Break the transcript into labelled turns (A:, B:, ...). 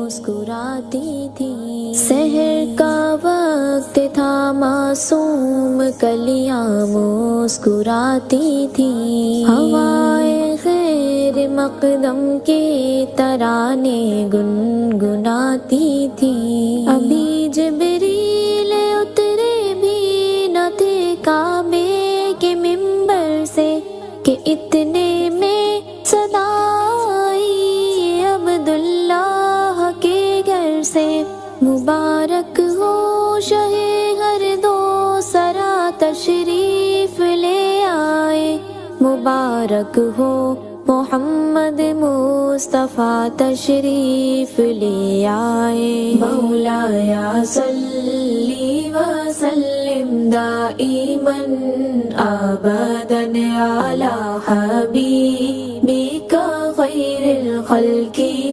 A: मुस्कुराती थी। सहर का वक्त था, मासूम कलियां मुस्कुराती थी। हवाए खैर मकदम के तराने गुनगुनाती थी। अभी जिब्रील उतरे भी न थे काबे के मिंबर से कि इतने में सदा आई अब्दुल्लाह के घर से। मुबारक हो शहे हर दो सरा तशरीफ ले आए। मुबारक हो मोहम्मद मुस्तफ़ा तशरीफ ले आए। मौलाया सल्ली व सल्लिम दाइमन अबदन अला हबीबिका खैरिल खल्की।